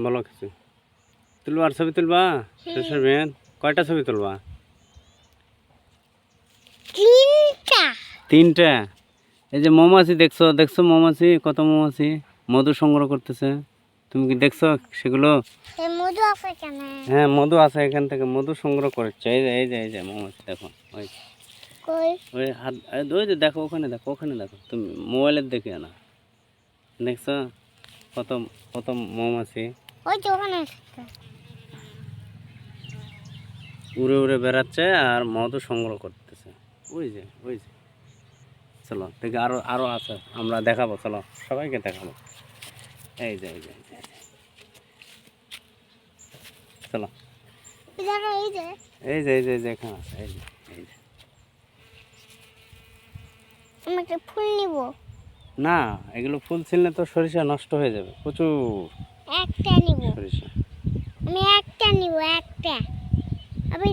বলো কিছু। তুলবা আর ছবি তুলবা? শেষের বেন কয়টা ছবি তুলবা? তিনটা। এই যে মৌমাছি দেখছো দেখছো মৌমাছি, কত মৌমাছি মধু সংগ্রহ করতেছে। তুমি কি দেখছো সেগুলো? মধু আছে কেন? হ্যাঁ মধু আছে, এখান থেকে মধু সংগ্রহ করছে। এই যে এই যে এই যে মৌমাছি দেখো, ওই কই? ওই হাত, ওই যে দেখো ওখানে, দেখো ওখানে দেখো, তুমি মোবাইলের দেখে না দেখছো কত কত মৌমাছি ওই যে ওখানে আছে। উড়ে উড়ে বেড়াচ্ছে আর মধু সংগ্রহ করতেছে। ওই যে ওই যে, চলো দেখি আরো আরো আছে, আমরা দেখাবো, চলো সবাইকে দেখাবো। এই যে এই যে এই যে, চলো এই যে এই যে এই যে এই যে এখানে আছে, এই যে এই যে। আমি একটা ফুল নিব। না এগুলো ফুল ছিললে তো সরিষা নষ্ট হয়ে যাবে, প্রচুর একটা নিব। সরিষা। আমি একটা নিব, একটা। আমি